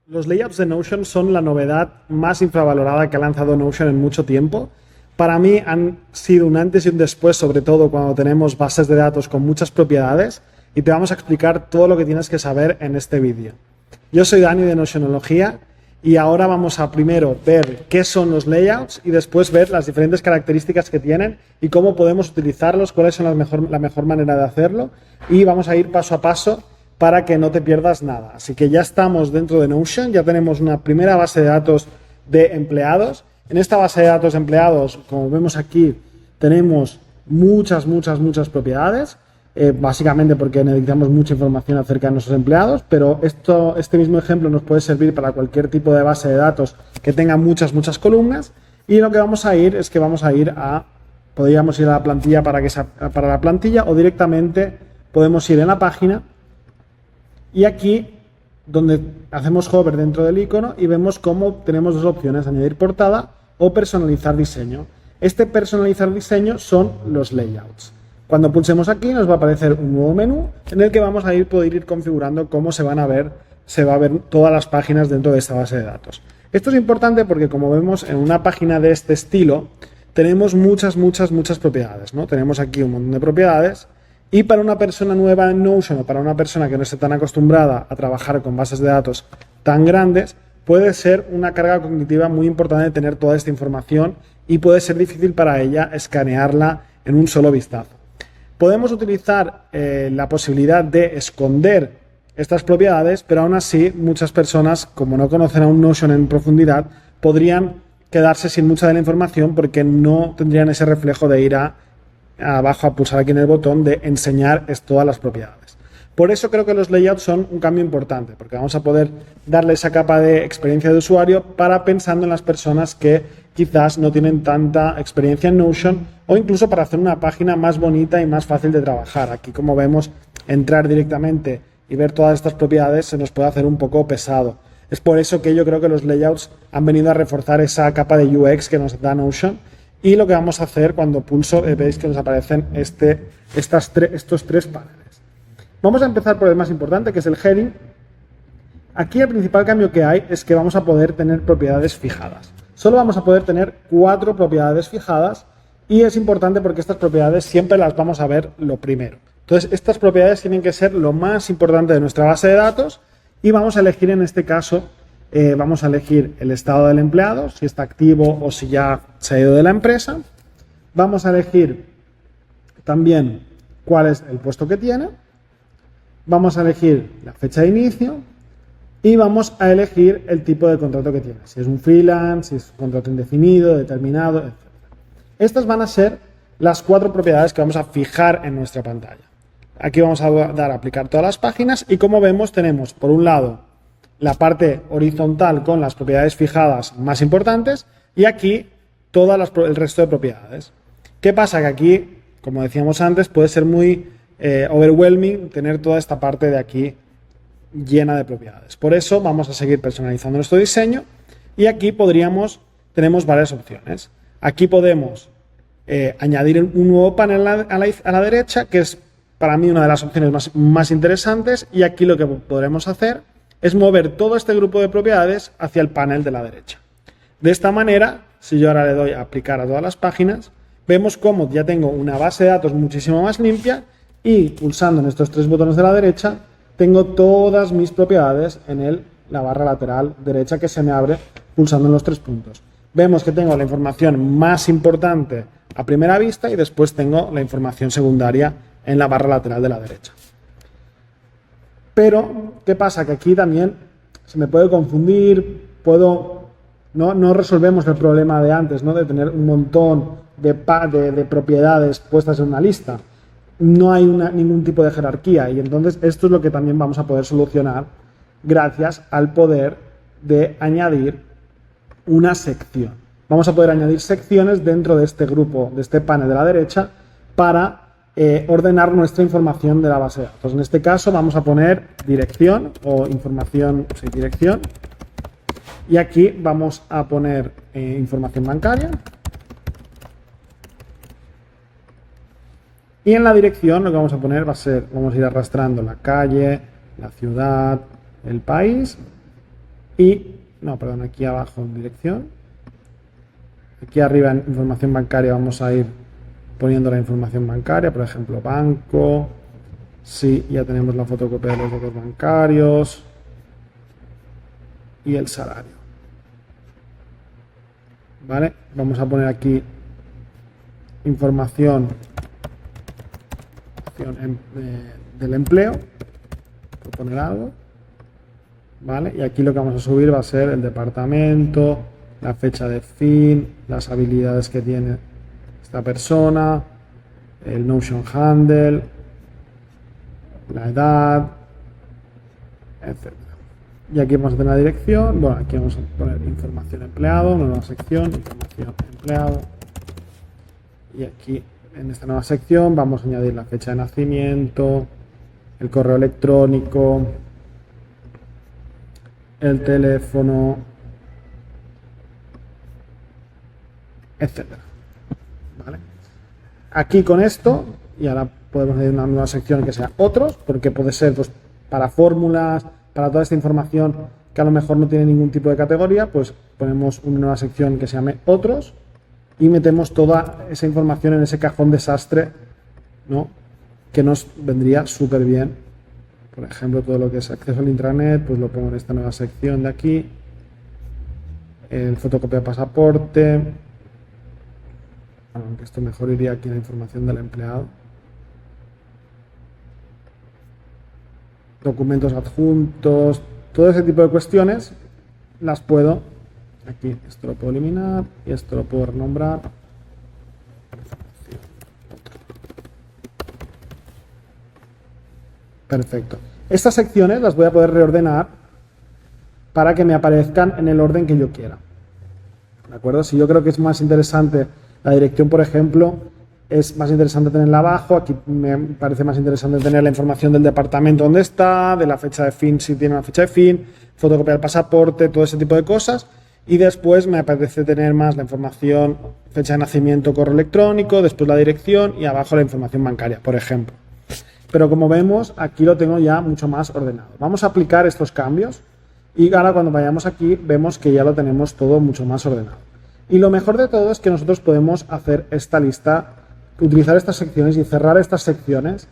Los layouts de Notion son la novedad más infravalorada que ha lanzado Notion en mucho tiempo. Para mí han sido un antes y un después, sobre todo cuando tenemos bases de datos con muchas propiedades, y te vamos a explicar todo lo que tienes que saber en este vídeo. Yo soy Dani de Notionología y ahora vamos a primero ver qué son los layouts y después ver las diferentes características que tienen y cómo podemos utilizarlos, cuáles son la mejor manera de hacerlo, y vamos a ir paso a paso para que no te pierdas nada. Así que ya estamos dentro de Notion, ya tenemos una primera base de datos de empleados. En esta base de datos de empleados, como vemos aquí, tenemos muchas propiedades, básicamente porque necesitamos mucha información acerca de nuestros empleados, pero este mismo ejemplo nos puede servir para cualquier tipo de base de datos que tenga muchas columnas. Y lo que vamos a ir es que podríamos ir a la plantilla para la plantilla, o directamente podemos ir en la página. Y aquí, donde hacemos hover dentro del icono y vemos cómo tenemos dos opciones, añadir portada o personalizar diseño. Este personalizar diseño son los layouts. Cuando pulsemos aquí nos va a aparecer un nuevo menú en el que vamos a poder ir configurando cómo se va a ver todas las páginas dentro de esta base de datos. Esto es importante porque, como vemos, en una página de este estilo tenemos muchas propiedades, ¿no? Tenemos aquí un montón de propiedades. Y para una persona nueva en Notion o para una persona que no esté tan acostumbrada a trabajar con bases de datos tan grandes, puede ser una carga cognitiva muy importante tener toda esta información y puede ser difícil para ella escanearla en un solo vistazo. Podemos utilizar la posibilidad de esconder estas propiedades, pero aún así muchas personas, como no conocen aún Notion en profundidad, podrían quedarse sin mucha de la información porque no tendrían ese reflejo de ir abajo a pulsar aquí en el botón de enseñar todas las propiedades. Por eso creo que los layouts son un cambio importante, porque vamos a poder darle esa capa de experiencia de usuario pensando en las personas que quizás no tienen tanta experiencia en Notion, o incluso para hacer una página más bonita y más fácil de trabajar. Aquí, como vemos, entrar directamente y ver todas estas propiedades se nos puede hacer un poco pesado. Es por eso que yo creo que los layouts han venido a reforzar esa capa de UX que nos da Notion. Y lo que vamos a hacer cuando pulso, veis que nos aparecen estos tres paneles. Vamos a empezar por el más importante, que es el heading. Aquí el principal cambio que hay es que vamos a poder tener propiedades fijadas. Solo vamos a poder tener 4 propiedades fijadas, y es importante porque estas propiedades siempre las vamos a ver lo primero. Entonces, estas propiedades tienen que ser lo más importante de nuestra base de datos, y vamos a elegir en este caso vamos a elegir el estado del empleado, si está activo o si ya se ha ido de la empresa. Vamos a elegir también cuál es el puesto que tiene. Vamos a elegir la fecha de inicio y vamos a elegir el tipo de contrato que tiene. Si es un freelance, si es un contrato indefinido, determinado, etc. Estas van a ser las 4 propiedades que vamos a fijar en nuestra pantalla. Aquí vamos a dar a aplicar todas las páginas y, como vemos, tenemos por un lado la parte horizontal con las propiedades fijadas más importantes y aquí el resto de propiedades. ¿Qué pasa? Que aquí, como decíamos antes, puede ser muy overwhelming tener toda esta parte de aquí llena de propiedades. Por eso vamos a seguir personalizando nuestro diseño y aquí tenemos varias opciones. Aquí podemos añadir un nuevo panel a la derecha, que es para mí una de las opciones más interesantes, y aquí lo que podremos hacer es mover todo este grupo de propiedades hacia el panel de la derecha. De esta manera, si yo ahora le doy a aplicar a todas las páginas, vemos cómo ya tengo una base de datos muchísimo más limpia y, pulsando en estos 3 botones de la derecha, tengo todas mis propiedades en la barra lateral derecha que se me abre pulsando en los 3 puntos. Vemos que tengo la información más importante a primera vista y después tengo la información secundaria en la barra lateral de la derecha. Pero, ¿qué pasa? Que aquí también se me puede confundir, no resolvemos el problema de antes, ¿no? De tener un montón de propiedades puestas en una lista. No hay ningún tipo de jerarquía, y entonces esto es lo que también vamos a poder solucionar gracias al poder de añadir una sección. Vamos a poder añadir secciones dentro de este grupo, de este panel de la derecha, para ordenar nuestra información de la base de datos. En este caso vamos a poner dirección o información, sí, dirección, y aquí vamos a poner información bancaria, y en la dirección lo que vamos a poner vamos a ir arrastrando la calle, la ciudad, el país, Y, no, perdón, aquí abajo en dirección. Aquí arriba en información bancaria vamos a ir poniendo la información bancaria, por ejemplo, banco. Sí, ya tenemos la fotocopia de los datos bancarios y el salario. ¿Vale? Vamos a poner aquí información del empleo, por poner algo. ¿Vale? Y aquí lo que vamos a subir va a ser el departamento, la fecha de fin, las habilidades que tiene esta persona, el Notion Handle, la edad, etc. Y aquí vamos a tener la dirección. Bueno, aquí vamos a poner información empleado, una nueva sección, información empleado. Y aquí en esta nueva sección vamos a añadir la fecha de nacimiento, el correo electrónico, el teléfono, etcétera. ¿Vale? Aquí con esto, y ahora podemos añadir una nueva sección que sea otros, porque puede ser pues, para fórmulas, para toda esta información que a lo mejor no tiene ningún tipo de categoría, pues ponemos una nueva sección que se llame otros y metemos toda esa información en ese cajón desastre, ¿no? Que nos vendría súper bien. Por ejemplo, todo lo que es acceso al intranet, pues lo pongo en esta nueva sección de aquí. El fotocopia de pasaporte. Aunque esto mejor iría aquí en la información del empleado. Documentos adjuntos, todo ese tipo de cuestiones las puedo, aquí esto lo puedo eliminar y esto lo puedo renombrar. Perfecto. Estas secciones las voy a poder reordenar para que me aparezcan en el orden que yo quiera. ¿De acuerdo? Si yo creo que es más interesante la dirección, por ejemplo, es más interesante tenerla abajo. Aquí me parece más interesante tener la información del departamento donde está, de la fecha de fin si tiene una fecha de fin, fotocopia del pasaporte, todo ese tipo de cosas. Y después me apetece tener más la información, fecha de nacimiento, correo electrónico, después la dirección y abajo la información bancaria, por ejemplo. Pero como vemos, aquí lo tengo ya mucho más ordenado. Vamos a aplicar estos cambios y ahora cuando vayamos aquí vemos que ya lo tenemos todo mucho más ordenado. Y lo mejor de todo es que nosotros podemos hacer esta lista, utilizar estas secciones y cerrar estas secciones,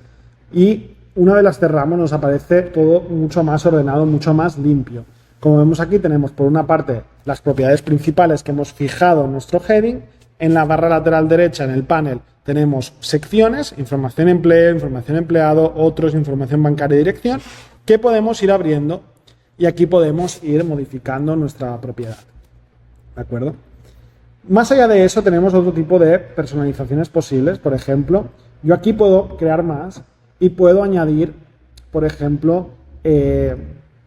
y una vez las cerramos nos aparece todo mucho más ordenado, mucho más limpio. Como vemos aquí tenemos por una parte las propiedades principales que hemos fijado en nuestro heading. En la barra lateral derecha en el panel tenemos secciones, información empleo, información empleado, otros, información bancaria y dirección, que podemos ir abriendo y aquí podemos ir modificando nuestra propiedad. ¿De acuerdo? Más allá de eso tenemos otro tipo de personalizaciones posibles. Por ejemplo, yo aquí puedo crear más y puedo añadir, por ejemplo,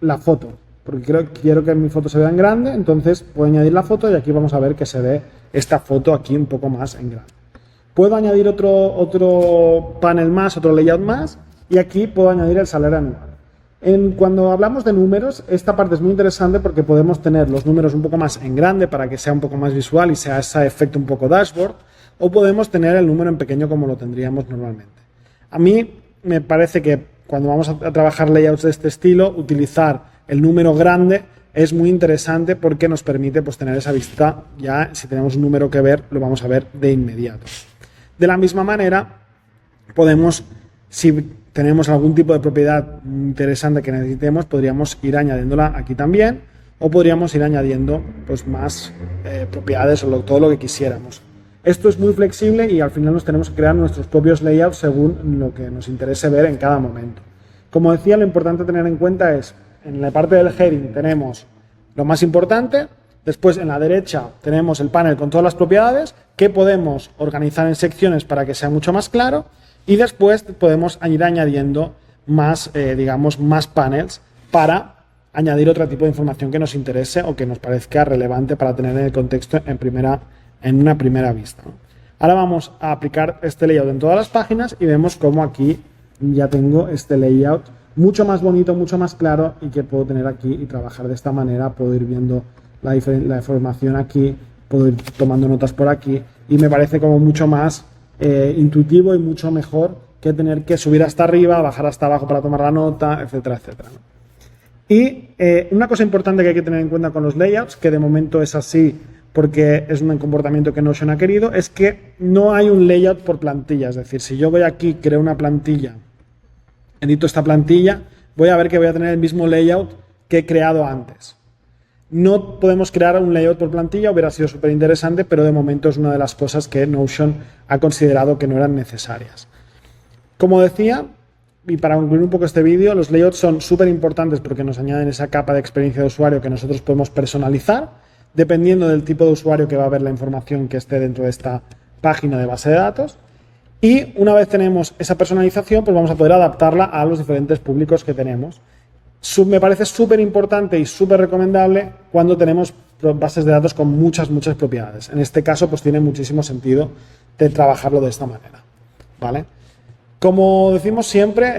la foto. Porque quiero que mi foto se vea en grande, entonces puedo añadir la foto y aquí vamos a ver que se ve esta foto aquí un poco más en grande. Puedo añadir otro panel más, otro layout más, y aquí puedo añadir el salario anual. Cuando hablamos de números, esta parte es muy interesante porque podemos tener los números un poco más en grande para que sea un poco más visual y sea ese efecto un poco dashboard, o podemos tener el número en pequeño como lo tendríamos normalmente. A mí me parece que cuando vamos a trabajar layouts de este estilo, utilizar el número grande es muy interesante porque nos permite pues, tener esa vista, ya si tenemos un número que ver, lo vamos a ver de inmediato. De la misma manera, podemos, si tenemos algún tipo de propiedad interesante que necesitemos, podríamos ir añadiéndola aquí también, o podríamos ir añadiendo pues, más propiedades o todo lo que quisiéramos. Esto es muy flexible y al final nos tenemos que crear nuestros propios layouts según lo que nos interese ver en cada momento. Como decía, lo importante a tener en cuenta es, en la parte del heading tenemos lo más importante, después en la derecha tenemos el panel con todas las propiedades que podemos organizar en secciones para que sea mucho más claro, y después podemos ir añadiendo más, digamos, más panels para añadir otro tipo de información que nos interese o que nos parezca relevante para tener en el contexto en una primera vista, ¿no? Ahora vamos a aplicar este layout en todas las páginas y vemos cómo aquí ya tengo este layout mucho más bonito, mucho más claro, y que puedo tener aquí y trabajar de esta manera. Puedo ir viendo la información aquí, puedo ir tomando notas por aquí y me parece como mucho más intuitivo y mucho mejor que tener que subir hasta arriba, bajar hasta abajo para tomar la nota, etcétera, etcétera, ¿no? Y una cosa importante que hay que tener en cuenta con los layouts, que de momento es así porque es un comportamiento que Notion ha querido, es que no hay un layout por plantilla. Es decir, si yo voy aquí, creo una plantilla, edito esta plantilla, voy a ver que voy a tener el mismo layout que he creado antes. No podemos crear un layout por plantilla, hubiera sido súper interesante, pero de momento es una de las cosas que Notion ha considerado que no eran necesarias. Como decía, y para concluir un poco este vídeo, los layouts son súper importantes porque nos añaden esa capa de experiencia de usuario que nosotros podemos personalizar dependiendo del tipo de usuario que va a ver la información que esté dentro de esta página de base de datos. Y una vez tenemos esa personalización, pues vamos a poder adaptarla a los diferentes públicos que tenemos. Me parece súper importante y súper recomendable cuando tenemos bases de datos con muchas propiedades. En este caso, pues tiene muchísimo sentido de trabajarlo de esta manera, ¿vale? Como decimos siempre,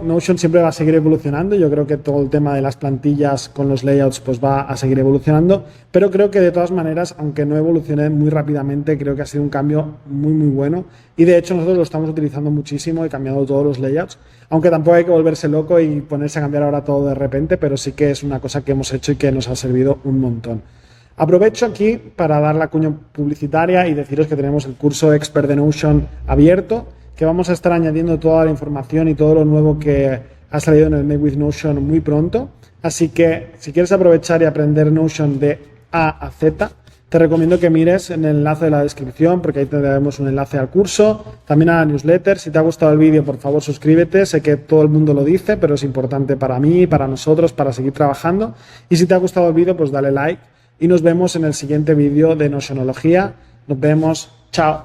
Notion siempre va a seguir evolucionando. Yo creo que todo el tema de las plantillas con los layouts pues va a seguir evolucionando, pero creo que de todas maneras, aunque no evolucione muy rápidamente, creo que ha sido un cambio muy bueno y de hecho nosotros lo estamos utilizando muchísimo y cambiando todos los layouts, aunque tampoco hay que volverse loco y ponerse a cambiar ahora todo de repente, pero sí que es una cosa que hemos hecho y que nos ha servido un montón. Aprovecho aquí para dar la cuña publicitaria y deciros que tenemos el curso Expert de Notion abierto, que vamos a estar añadiendo toda la información y todo lo nuevo que ha salido en el Make with Notion muy pronto. Así que si quieres aprovechar y aprender Notion de A a Z, te recomiendo que mires en el enlace de la descripción porque ahí tendremos un enlace al curso, también a la newsletter. Si te ha gustado el vídeo, por favor suscríbete. Sé que todo el mundo lo dice, pero es importante para mí, para nosotros, para seguir trabajando. Y si te ha gustado el vídeo, pues dale like y nos vemos en el siguiente vídeo de Notionología. Nos vemos. Chao.